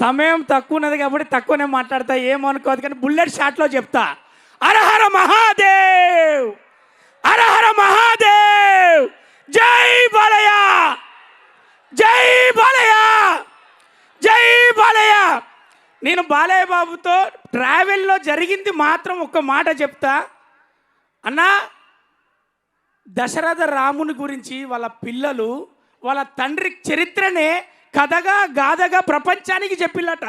సమయం తక్కువ ఉన్నది కాబట్టి తక్కువనే మాట్లాడతా, ఏమనుకోదు. కానీ బుల్లెట్ షాట్లో చెప్తా, హరహర మహాదేవ్, హరహర మహాదేవ్, జై బాలయ్య, జై బాలయ్య, జై బాలయ్య. నేను బాలయ్య బాబుతో ట్రావెల్లో జరిగింది మాత్రం ఒక్క మాట చెప్తా అన్నా. దశరథ రాముని గురించి వాళ్ళ పిల్లలు వాళ్ళ తండ్రి చరిత్రనే కథగా గాథగా ప్రపంచానికి చెప్పిల్లట.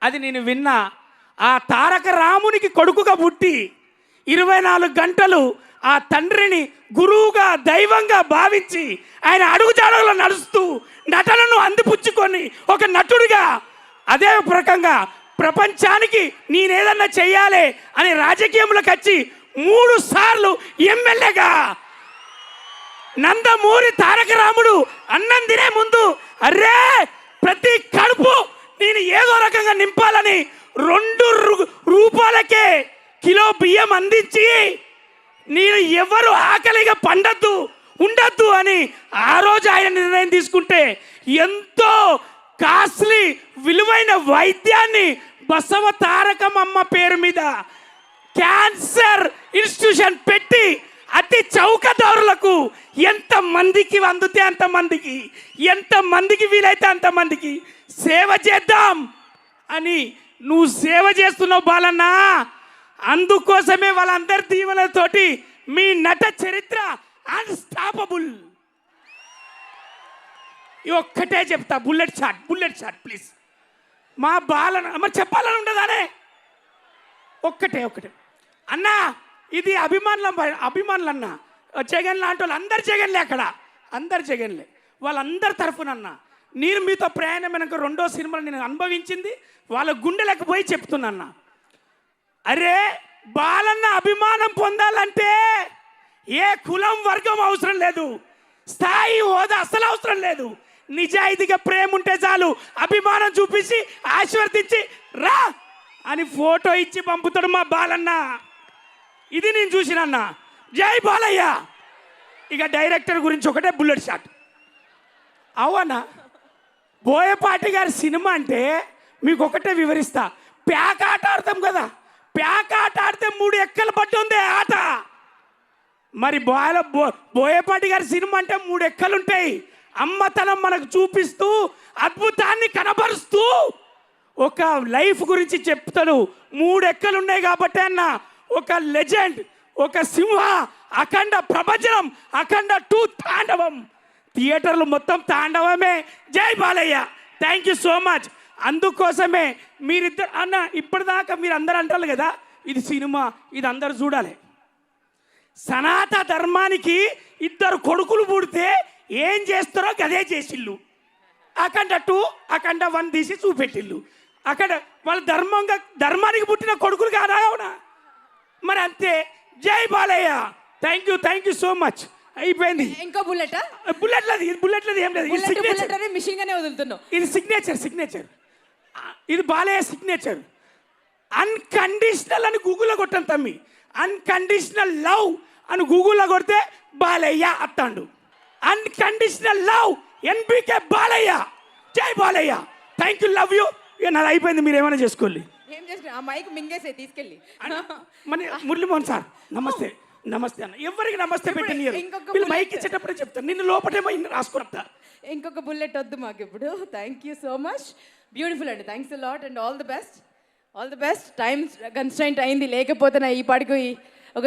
అది నేను విన్నా. ఆ తారక రామునికి కొడుకుగా పుట్టి 24 గంటలు ఆ తండ్రిని గురువుగా దైవంగా భావించి ఆయన అడుగుజాడలో నడుస్తూ నటనను అందిపుచ్చుకొని ఒక నటుడిగా అదే ప్రకంగా ప్రపంచానికి నేనేదన్నా చెయ్యాలి అని రాజకీయంలోకి వచ్చి 3 సార్లు ఎమ్మెల్యేగా నందమూరి తారక రాముడు అన్నం తినే ముందు అరే ప్రతి కడుపు నేను ఏదో రకంగా నింపాలని 2 రూపాయలకే కిలో బియ్యం అందించి నేను ఎవరు ఆకలిగా ఉండద్దు అని ఆ రోజు ఆయన నిర్ణయం తీసుకుంటే ఎంతో కాస్ట్లీ విలువైన వైద్యాన్ని బసవ తారకమ్మ పేరు మీద క్యాన్సర్ ఇన్స్టిట్యూషన్ పెట్టి అతి చౌకదారులకు ఎంతమందికి అందుతే అంతమందికి, ఎంతమందికి వీలైతే అంతమందికి సేవ చేద్దాం అని నువ్వు సేవ చేస్తున్నావు బాలన్నా. అందుకోసమే వాళ్ళందరి దీవెనతోటి మీ నట చరిత్ర అన్స్టాపబుల్. ఒక్కటే చెప్తా, బుల్లెట్ షాట్ ప్లీజ్. మా బాలన్న మరి చెప్పాలని ఉండదానే. ఒక్కటే అన్నా, ఇది అభిమానులు అన్న. జగన్ లాంటి వాళ్ళు అందరు జగన్లే, అక్కడ అందరు జగన్లే. వాళ్ళందరి తరఫునన్నా నేను మీతో ప్రయాణమైనాక 2వ సినిమాలో నేను అనుభవించింది వాళ్ళ గుండెలకు పోయి చెప్తున్నా. అరే బాలన్న అభిమానం పొందాలంటే ఏ కులం వర్గం అవసరం లేదు, స్థాయి హోదా అసలు అవసరం లేదు. నిజాయితీగా ప్రేమ ఉంటే చాలు. అభిమానం చూపించి ఆశీర్వదించి రా అని ఫోటో ఇచ్చి పంపుతాడు మా బాలన్న. ఇది నేను చూసినన్నా. జై బాలయ్య. ఇక డైరెక్టర్ గురించి ఒకటే బుల్లెట్ షాట్. అవునా, బోయపాటి గారి సినిమా అంటే మీకు ఒకటే వివరిస్తా. ప్యాక్ ఆట ఆడతాం కదా, ప్యాక్ ఆట ఆడితే 3 ఎక్కలు పట్టి ఉంది ఆట. మరి బోయపాటి గారి సినిమా అంటే 3 ఎక్కలు ఉంటాయి. అమ్మతనం మనకు చూపిస్తూ అద్భుతాన్ని కనబరుస్తూ ఒక లైఫ్ గురించి చెప్తాడు. 3 ఎక్కలు ఉన్నాయి కాబట్టి అన్న ఒక లెజెండ్, ఒక సింహ, అఖండ ప్రభంజనం, అఖండ 2 తాండవం. థియేటర్లు మొత్తం తాండవమే. జై Balayya. Thank you so much. అందుకోసమే మీరిద్దరు అన్న ఇప్పటిదాకా మీరు అందరూ అంటారు కదా ఇది సినిమా, ఇది అందరు చూడాలి. సనాతన ధర్మానికి 2 కొడుకులు పుడితే ఏం చేస్తారో గదే చేసిళ్ళు. అఖండ 2, అఖండ 1 తీసి చూపెట్టిళ్ళు. అక్కడ వాళ్ళ ధర్మానికి పుట్టిన కొడుకులు కాదా? అవునా? మరి అంతే. జై Balayya. Thank you so much. అయిపోయింది. ఇంకో బుల్లెట్ బుల్లెట్లది ఏం లేదు. ఇది సిగ్నేచర్. ఇది బాలయ్య సిగ్నేచర్. అన్కండిషనల్ అని గూగుల్లో కొట్టాను తమ్మి. అన్కండిషనల్ లవ్ అని గూగుల్లో కొడితే బాలయ్య అత్తాండు. Unconditional love NBK Balayya. జై Balayya. Thank you, love you. ఇక నాది అయిపోయింది, మీరు ఏమైనా చేసుకోండి. తీసుకెళ్ళి మురళీమోహన్ సార్ నమస్తే అన్న. ఎవరికి నమస్తే పెట్టినారు. వీళ్ళు మైక్ ఇచ్చేటప్పుడే చెప్తాను. నిన్ను లోపటేమో రాసుకున్నా. ఇంకొక బుల్లెట్ వద్దు మాకు ఇప్పుడు. Thank you so much. Beautiful అండి. Thanks a lot and all the best. Time constraint అయింది, లేకపోతే నా ఈ పాటికి ఒక